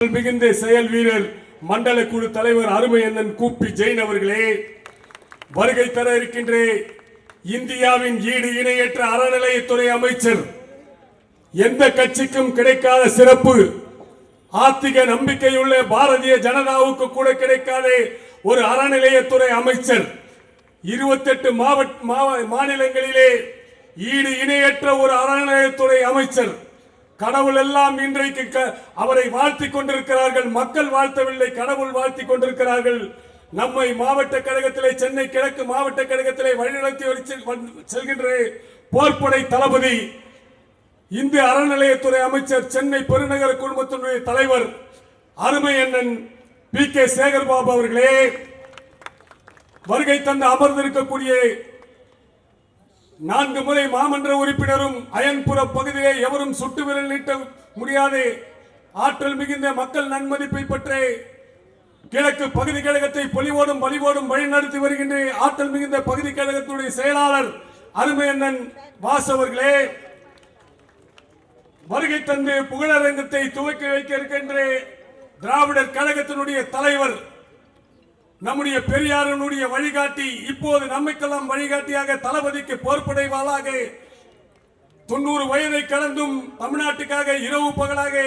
மிகுந்த செயல் வீரர் மண்டல குழு தலைவர் அருமை அண்ணன் கூப்பி ஜெயின் அவர்களே, வருகை தர இருக்கின்ற இந்தியாவின் ஈடு இணையற்ற அறநிலையத்துறை அமைச்சர், எந்த கட்சிக்கும் கிடைக்காத சிறப்பு, ஆத்திக நம்பிக்கையுள்ள பாரதிய ஜனதாவுக்கு கூட கிடைக்காத ஒரு அறநிலையத்துறை அமைச்சர், 28 மாநிலங்களிலே ஈடு இணையற்ற ஒரு அறநிலையத்துறை அமைச்சர். கடவுள் எல்லாம் இன்றைக்கு அவரை வாழ்த்தி கொண்டிருக்கிறார்கள். மக்கள் வாழ்த்தவில்லை, கடவுள் வாழ்த்தி கொண்டிருக்கிறார்கள். நம்மை மாவட்ட கழகத்திலே, சென்னை கிழக்கு மாவட்ட கழகத்திலே வழிநடத்தி செல்கின்ற போர்ப்படை தளபதி, இந்திய அறநிலையத்துறை அமைச்சர், சென்னை பெருநகர குழுமத்தினுடைய தலைவர் அருமை அண்ணன் PK சேகர்பாபு அவர்களே, வருகை தந்து அமர்ந்திருக்கக்கூடிய 4 முறை மாமன்ற உறுப்பினரும், அயன்புர பகுதியை எவரும் சுட்டு விரல் நீட்ட முடியாது ஆற்றல் மிகுந்த மக்கள் நன்மதிப்பை பெற்ற கிழக்கு பகுதி கழகத்தை பொலிவோடும் வலிவோடும் வழிநடத்தி வருகின்ற ஆற்றல் மிகுந்த பகுதி கழகத்தினுடைய செயலாளர் அருமை அண்ணன் வாசு அவர்களே, வருகை தந்து புகழரங்கத்தை துவக்கி வைக்க இருக்கின்ற திராவிடர் கழகத்தினுடைய தலைவர், நம்முடைய பெரியாரனுடைய வழிகாட்டி, இப்போது நம்மைக்கெல்லாம் வழிகாட்டியாக தளபதிக்கு போர்ப்படைவாளாக 90 வயதை கடந்தும் தமிழ்நாட்டுக்காக இரவு பகலாக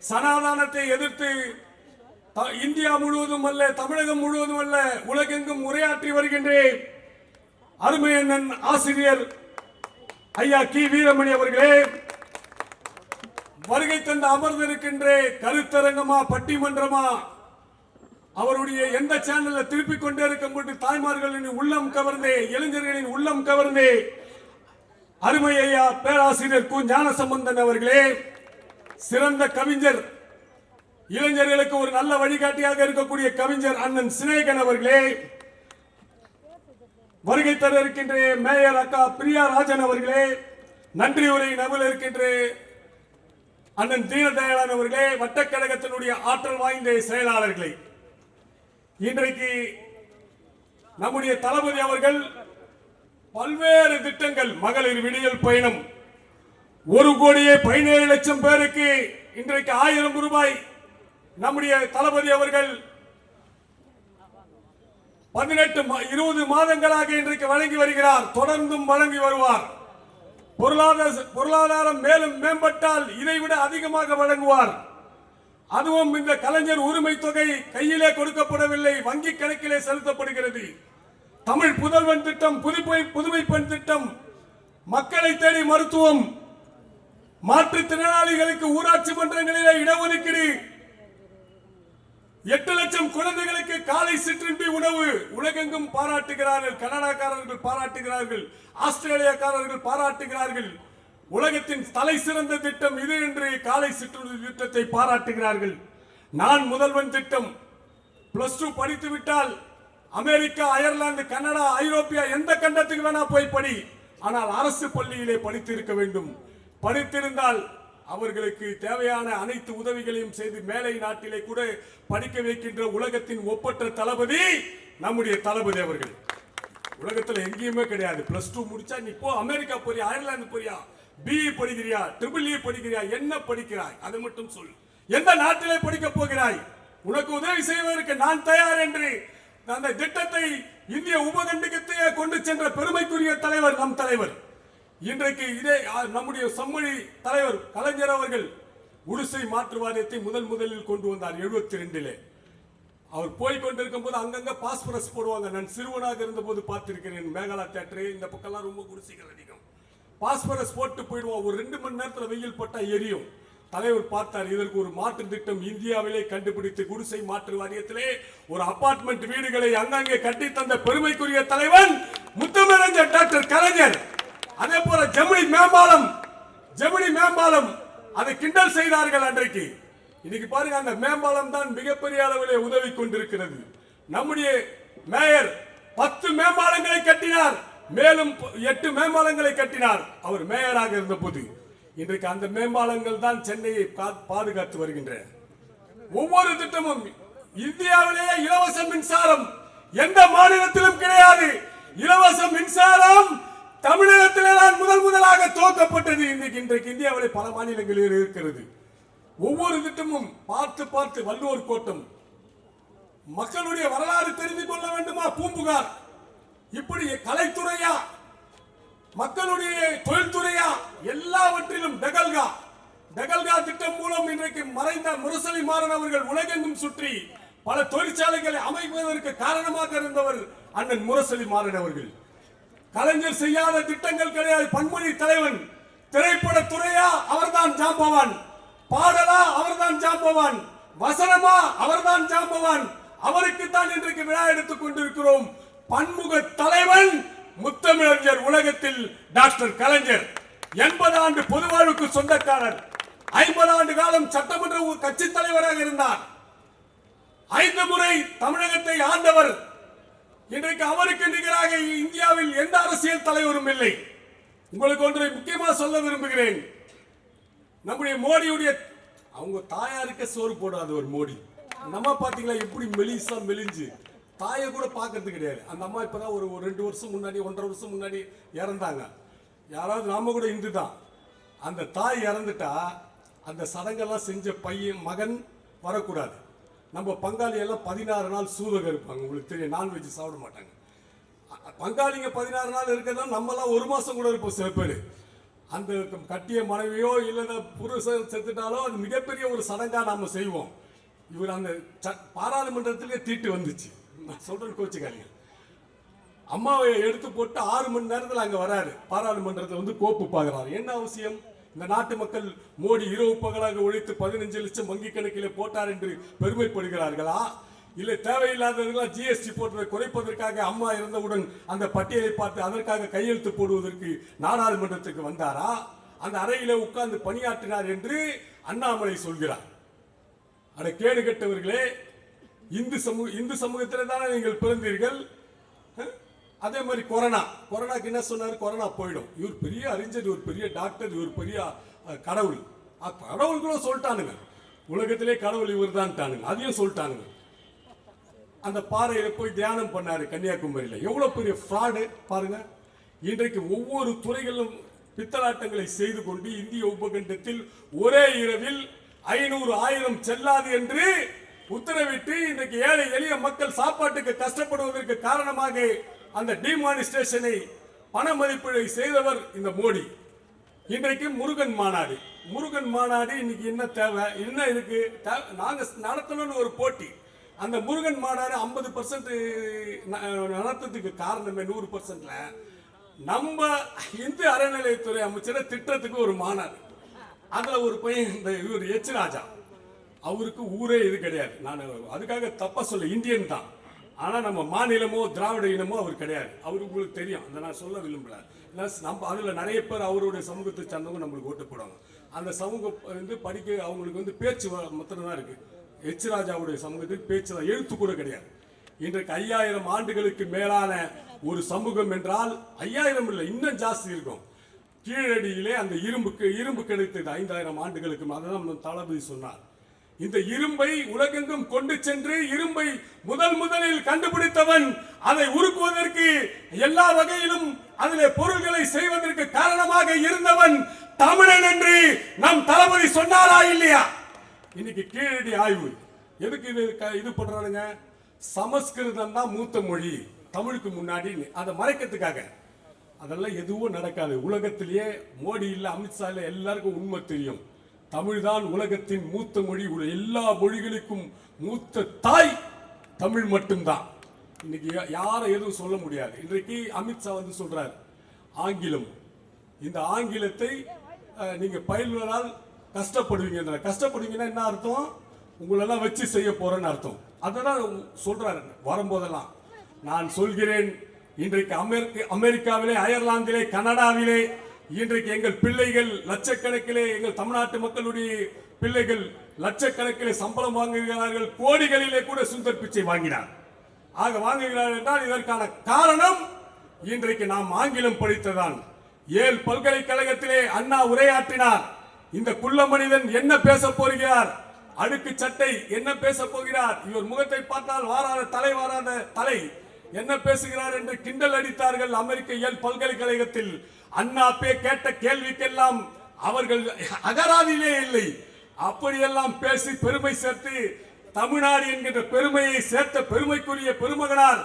சனாதானத்தை எதிர்த்து இந்தியா முழுவதும் அல்ல, தமிழகம் முழுவதும் அல்ல, உலகெங்கும் உரையாற்றி வருகின்ற அருமை அண்ணன் ஆசிரியர் ஐயா கி வீரமணி அவர்களே, வருகை தந்து அமர்ந்திருக்கின்ற கருத்தரங்கமா பட்டிமன்றமா அவருடைய எந்த சேனல்ல திருப்பிக் கொண்டே இருக்கும் தாய்மார்களின் உள்ளம் கவர்ந்தே, இளைஞர்களின் உள்ளம் கவர்ந்தே அருமை ஐயா பேராசிரியர் கு ஞானசம்பந்தன் அவர்களே, சிறந்த கவிஞர், இளைஞர்களுக்கு ஒரு நல்ல வழிகாட்டியாக இருக்கக்கூடிய கவிஞர் அண்ணன் சினேகன் அவர்களே, வருகை தர இருக்கின்ற மேயர் அக்கா பிரியா ராஜன் அவர்களே, நன்றி உரை நபல் இருக்கின்ற அண்ணன் தீனதயாளன் அவர்களே, வட்டக்கழகத்தினுடைய ஆற்றல் வாய்ந்த செயலாளர்களை, இன்றைக்கு நம்முடைய தளபதி அவர்கள் பல்வேறு திட்டங்கள், மகளிர் விடியல் பயணம், 1,17,00,000 பேருக்கு இன்றைக்கு 1000 ரூபாய் நம்முடைய தளபதி அவர்கள் 18-20 மாதங்களாக இன்றைக்கு வழங்கி வருகிறார். தொடர்ந்தும் வழங்கி வருவார். பொருளாதாரம் மேலும் மேம்பட்டால் இதைவிட அதிகமாக வழங்குவார். அதுவும் இந்த கலைஞர் உரிமை தொகை கையிலே கொடுக்கப்படவில்லை, வங்கி கணக்கிலே செலுத்தப்படுகிறது. தமிழ் புதல்வன் திட்டம், புதுமை பெண் திட்டம், மக்களை தேடி மருத்துவம், மாற்றுத்திறனாளிகளுக்கு ஊராட்சி மன்றங்களிலே இடஒதுக்கீடு, 8 லட்சம் குழந்தைகளுக்கு காலை சிற்றுண்டி உணவு. உலகெங்கும் பாராட்டுகிறார்கள், கனடாக்காரர்கள் பாராட்டுகிறார்கள், ஆஸ்திரேலியாக்காரர்கள் பாராட்டுகிறார்கள். உலகத்தின் தலை சிறந்த திட்டம் இது என்று காலை சிற்றுண்டி திட்டத்தை பாராட்டுகிறார்கள். நான் முதல்வன் திட்டம், +2 படித்து விட்டால் அமெரிக்கா, அயர்லாந்து, கனடா, ஐரோப்பியா எந்த கண்டத்துக்கு வேணா போய் படி, ஆனால் அரசு பள்ளியிலே படித்து இருக்க வேண்டும். படித்திருந்தால் அவர்களுக்கு தேவையான அனைத்து உதவிகளையும் செய்து மேலை நாட்டிலே கூட படிக்க வைக்கின்ற உலகத்தின் ஒப்பற்ற தளபதி நம்முடைய தளபதி அவர்கள். உலகத்தில் எங்கேயுமே கிடையாது. +2 முடிச்சா நீ போ, அமெரிக்கா போறியா, அயர்லாந்து போறியா, BE படிக்கிறியா, EEE படிக்கிறியா, என்ன படிக்கிறாய் அதை மட்டும் சொல். எந்த நாட்டிலே படிக்க போகிறாய், உனக்கு உதவி செய்வதற்கு நான் தயார் என்று அந்த திட்டத்தை இந்திய உபகண்டத்தையே கொண்டு சென்ற பெருமைக்குரிய தலைவர் நம் தலைவர். இன்றைக்கு இதே நம்முடைய செம்மொழி தலைவர் கலைஞர் அவர்கள் குடிசை மாற்று வாரியத்தை முதலில் கொண்டு வந்தார் 72. அவர் போய் கொண்டிருக்கும் போது அங்கங்க பாஸ்பரஸ் போடுவாங்க. நான் சிறுவனாக இருந்த போது பார்த்திருக்கிறேன். மேகாலா தியேட்டர் இந்த பக்கம்லாம் ரொம்ப குடிசைகள் அதிகம். பாஸ்பரஸ் போட்டு போயிடுவோம், ஒரு 2 மணி நேரத்தில் வெயில் பட்டா எரியும். தலைவர் பார்த்தார், இதற்கு ஒரு மாற்று திட்டம் இந்தியாவிலே கண்டுபிடித்து குடிசை மாற்று வாரியத்திலே ஒரு அபார்ட்மெண்ட் வீடுகளை அங்கங்கே கட்டி தந்த பெருமைக்குரிய தலைவன் முத்தமிழறிஞர் டாக்டர் கலைஞர். அதே போல ஜெமினி மேம்பாலம் அதை கிண்டல் செய்தார்கள் அன்றைக்கு. இன்னைக்கு பாருங்க, அந்த மேம்பாலம் தான் மிகப்பெரிய அளவிலே உதவி கொண்டிருக்கிறது. நம்முடைய மேயர் 10 மேம்பாலங்களை கட்டினார், மேலும் 8 மேம்பாலங்களை கட்டினார் அவர் மேயராக இருந்த போது. இன்றைக்கு அந்த மேம்பாலங்கள் தான் சென்னையை பாதுகாத்து வருகின்றன. ஒவ்வொரு திட்டமும் இந்தியாவிலேயே இலவச மின்சாரம் எந்த மாநிலத்திலும் கிடையாது. இலவச மின்சாரம் தமிழகத்திலே தான் முதலாக துவக்கப்பட்டது. இன்றைக்கு இந்தியாவிலே பல மாநிலங்களில் இருக்கிறது. ஒவ்வொரு திட்டமும் பார்த்து பார்த்து வள்ளுவர் கோட்டம், மக்களுடைய வரலாறு தெரிந்து கொள்ள வேண்டுமா பூம்புகார், இப்படி கலைத்துறையா மக்களுடைய தொழில்துறையா எல்லாவற்றிலும் டெகல்கா திட்டம் மூலம் இன்றைக்கு மறைந்த முரசொலி மாறன் அவர்கள் உலகெங்கும் சுற்றி பல தொழிற்சாலைகளை அமைப்பதற்கு காரணமாக இருந்தவர் அண்ணன் முரசொலி மாறன் அவர்கள். கலைஞர் செய்யாத திட்டங்கள் கிடையாது. பன்மொழி தலைவன், திரைப்பட துறையா அவர்தான் ஜாம்பவான், பாடலா அவர்தான் ஜாம்பவான், வசனமா அவர்தான் ஜாம்பவான். அவருக்கு தான் இன்றைக்கு விழா எடுத்துக் கொண்டிருக்கிறோம். பன்முக தலைவன் முத்தமிழறிஞர் உலகத்தில் டாக்டர் கலைஞர் 80 ஆண்டு பொதுவாழ்வுக்கு சொந்தக்காரர், 50 ஆண்டு காலம் சட்டமன்ற கட்சி தலைவராக இருந்தார், 5 முறை தமிழகத்தை ஆண்டவர். இன்றைக்கு அவருக்கு நிகராக இந்தியாவில் எந்த அரசியல் தலைவரும் இல்லை. உங்களுக்கு ஒன்றை முக்கியமாக சொல்ல விரும்புகிறேன். நம்முடைய மோடியுடைய அவங்க தாயாருக்கு சோறு போடாத ஒரு மோடி. நம்ம பாத்தீங்களா எப்படி மெலிசா மெலிஞ்சு, தாயை கூட பார்க்கறது கிடையாது. அந்த அம்மா இப்பதான் ஒரு 2 வருஷம் முன்னாடி 1.5 வருஷம் முன்னாடி இறந்தாங்க. யாராவது நாம கூட இந்து தான். அந்த தாய் இறந்துட்டா அந்த சடங்கெல்லாம் செஞ்ச பையன் மகன் வரக்கூடாது. நம்ம பங்காளி எல்லாம் 16 நாள் சூதகம் இருப்பாங்க. உங்களுக்கு தெரியும், நான்வெஜ் சாப்பிட மாட்டாங்க. பங்காளிங்க 16 நாள் இருக்கிறதா, நம்மலாம் 1 மாசம் கூட இருப்போம் சில பேர். அந்த கட்டிய மனைவியோ இல்லைன்னா புருஷன் செத்துட்டாலோ அது மிகப்பெரிய ஒரு சடங்கா நாம செய்வோம். இவர் அந்த பாராளுமன்றத்திலே தீட்டு வந்துச்சு. நான் சொல்றது கோச்சுக்காரங்க. அம்மாவை எடுத்து போட்டு 6 மணி நேரத்தில் அங்க வராரு. பாராளுமன்றத்தில் வந்து கோப்பு பார்க்கிறாரு. என்ன அவசியம்? இந்த நாட்டு மக்கள் மோடி இரவு பகலாக உழைத்து 15 லட்சம் வங்கி கணக்கில் போட்டார் என்று பெருமைப்படுகிறார்களா? இல்லை தேவையில்லாதவர்களாம் ஜிஎஸ்டி போட்டதை குறைப்பதற்காக அம்மா இருந்தவுடன் அந்த பட்டியலை பார்த்து அதற்காக கையெழுத்து போடுவதற்கு நாடாளுமன்றத்துக்கு வந்தாரா? அந்த அறையில உட்கார்ந்து பணியாற்றினார் என்று அண்ணாமலை சொல்கிறார். அட கேடு கெட்டவர்களே, இந்து சமூகத்தில் தானே நீங்கள் பிறந்தீர்கள். அதே மாதிரி கொரோனாக்கு என்ன சொன்னார்? கொரோனா போயிடும். இவர் பெரிய அறிஞர், இவர் பெரிய டாக்டர், இவர் பெரிய கடவுள். கடவுள் கூட சொல்லிட்டானுங்க. உலகத்திலே கடவுள் இவர் தான் தானுங்க, அதையும் சொல்லிட்டானுங்க. அந்த பாறையில போய் தியானம் பண்ணாரு கன்னியாகுமரியில. எவ்வளவு பெரிய ஃப்ராடு பாருங்க. இன்றைக்கு ஒவ்வொரு துறைகளிலும் பித்தலாட்டங்களை செய்து கொண்டு இந்திய உபகண்டத்தில் ஒரே இரவில் 500 1000 செல்லாது என்று உத்தரவிட்டு இன்றைக்கு ஏழை எளிய மக்கள் சாப்பாட்டுக்கு கஷ்டப்படுவதற்கு காரணமாக அந்த டிமானிஸ்ட்ரேஷனை பண மதிப்பீடை செய்தவர் இந்த மோடி. இன்றைக்கு முருகன் மாநாடு இன்னைக்கு என்ன தேவை, என்ன இருக்கு? நாங்க நடத்தணும்னு ஒரு போட்டி. அந்த முருகன் மாநாடு 50% நடத்துறதுக்கு காரணமே 100%ல நம்ம இந்து அறநிலையத்துறை அமைச்சர் திட்டத்துக்கு ஒரு மாநாடு. அதுல ஒரு பையன் இந்த இவர் எச் ராஜா, அவருக்கு ஊரே இது கிடையாது. நான் அதுக்காக தப்பா சொல்ல, இந்தியன் தான். ஆனா நம்ம மாநிலமோ திராவிட இனமோ அவர் கிடையாது. அவருக்கு உங்களுக்கு தெரியும், அதை நான் சொல்ல விரும்பல. நம்ம அதுல நிறைய பேர் அவருடைய சமூகத்தை சார்ந்தவங்க நம்மளுக்கு ஓட்டு போடுவாங்க. அந்த சமூகம் வந்து படிக்க அவங்களுக்கு வந்து பேச்சு மாத்திரம் தான் இருக்கு. எச் ராஜாவுடைய சமூகத்தில் பேச்சு தான், எழுத்து கூட கிடையாது. இன்றைக்கு 5000 ஆண்டுகளுக்கு மேலான ஒரு சமூகம் என்றால் 5000 இல்லை, இன்னும் ஜாஸ்தி இருக்கும். கீழடியிலே அந்த இரும்பு கிடைத்தது 5000 ஆண்டுகளுக்கு. அதுதான் தளபதி சொன்னார். இந்த இரும்பை உலகெங்கும் கொண்டு சென்று இரும்பை முதலில் கண்டுபிடித்தவன், அதை உருக்குவதற்கு எல்லா வகையிலும் அதிலே பொருள்களை செய்வதற்கு காரணமாக இருந்தவன் தமிழன் என்று நம் தளபதி சொன்னாரா இல்லையா? இன்னைக்கு கீழடி ஆய்வு எதுக்கு இது பண்றானுங்க? சமஸ்கிருதம் தான் மூத்த மொழி தமிழுக்கு முன்னாடி, அதை மறைக்கிறதுக்காக. அதெல்லாம் எதுவும் நடக்காது. உலகத்திலேயே மோடி இல்ல, அமித்ஷா இல்ல, எல்லாருக்கும் உண்மை தெரியும். தமிழ் தான் உலகத்தின் மூத்த மொழி. எல்லா மொழிகளுக்கும் மூத்த தாய் தமிழ் மட்டும்தான். இன்னைக்கு யாரும் எதுவும் சொல்ல முடியாது. இன்றைக்கு அமித்ஷா வந்து சொல்றாரு ஆங்கிலம். இந்த ஆங்கிலத்தை நீங்க பயில்வதால் கஷ்டப்படுவீங்க. கஷ்டப்படுவீங்கன்னா என்ன அர்த்தம்? உங்களெல்லாம் வச்சு செய்ய போறேன்னு அர்த்தம். அதான் சொல்றாரு வரும்போதெல்லாம். நான் சொல்கிறேன், இன்றைக்கு அமெரிக்காவிலே, அயர்லாந்திலே, கனடாவிலே இன்றைக்கு எங்கள் பிள்ளைகள் லட்சக்கணக்கிலே, எங்கள் தமிழ்நாட்டு மக்களுடைய பிள்ளைகள் லட்சக்கணக்கிலே சம்பளம் வாங்குகிறார்கள். கோடிகளிலே கூட சுந்தர் பிச்சை வாங்கினார். ஆக வாங்குகிறார்கள் என்றால் இதற்கான காரணம் இன்றைக்கு நாம் ஆங்கிலம் படித்ததான். ஏல் பல்கலைக்கழகத்திலே அண்ணா உரையாற்றினார். இந்த குள்ள மனிதன் என்ன பேச போகிறார்? அடுக்கு சட்டை என்ன பேச போகிறார்? இவர் முகத்தை பார்த்தால் வாராத தலை என்ன பேசுகிறார் என்று கிண்டல் அடித்தார்கள் அமெரிக்க ஏல் பல்கலைக்கழகத்தில். அண்ணா கேட்ட கேள்விக்கெல்லாம் அவர்கள் அகராதியிலே இல்லை, அப்படியெல்லாம் பேசி பெருமை சேர்த்து தமிழ்நாடு என்கின்ற பெருமையை சேர்த்த பெருமைக்குரிய பெருமகனார்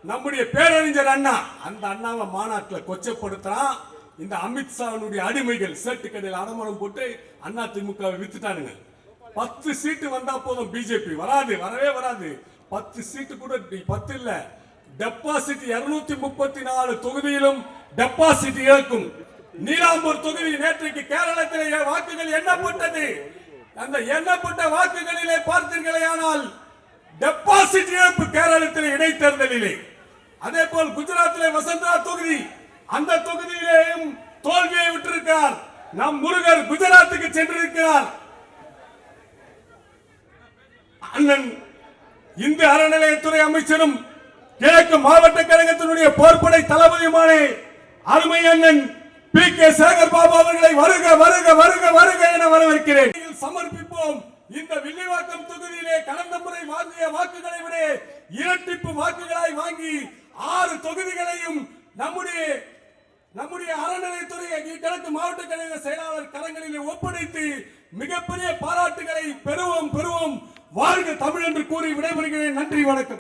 நம்முடைய பேரறிஞர் அண்ணா. அந்த அண்ணாவை மாநாட்டில் கொச்சப்படுத்துறான். இந்த அமித்ஷாவுடைய அடிமைகள் சேட்டு கடையில் அடமானம் போட்டு அண்ணா திமுக வித்துட்டானுங்க. 10 சீட்டு வந்தா போதும், பிஜேபி வராது, வரவே வராது. 10 சீட்டு கூட 10 இல்ல, டெபாசிட் 234 தொகுதியிலும் டெபாசிட் இழக்கும். நீலாம்பூர் தொகுதி நேற்றைக்கு கேரளத்திலே வாக்குகள் எண்ணப்பட்டது. அந்த எண்ணப்பட்ட வாக்குகளிலே பார்த்தீர்களேயானால் டெபாசிட் இழப்பு கேரளத்திலே இடைத்தேர்தலிலே. அதே போல் குஜராத்திலே வசந்தரா தொகுதி, அந்த தொகுதியிலேயும் தோல்வியை விட்டிருக்கிறார். நம் முருகர் குஜராத்துக்கு சென்றிருக்கிறார். அண்ணன் இந்து அறநிலையத்துறை அமைச்சரும் கிழக்கு மாவட்ட கழகத்தினுடைய போர்ப்படை தளபதியுமான அருமை அண்ணன் PK சேகர் பாபு அவர்களை வருக வருக வருக வருக என வரவேற்கிறேன். சமர்ப்பிப்போம். இந்த வில்லிவாக்கம் தொகுதியிலே கடந்த முறை வாங்கிய வாக்குகளை விட இரட்டிப்பு வாக்குகளாய் வாங்கி 6 தொகுதிகளையும் நம்முடைய அறநிலையத்துறை கிழக்கு மாவட்ட கழக செயலாளர் கரங்களிலே ஒப்படைத்து மிகப்பெரிய பாராட்டுகளை பெறுவோம். வாழ்க தமிழ் என்று கூறி விடைபெறுகிறேன். நன்றி, வணக்கம்.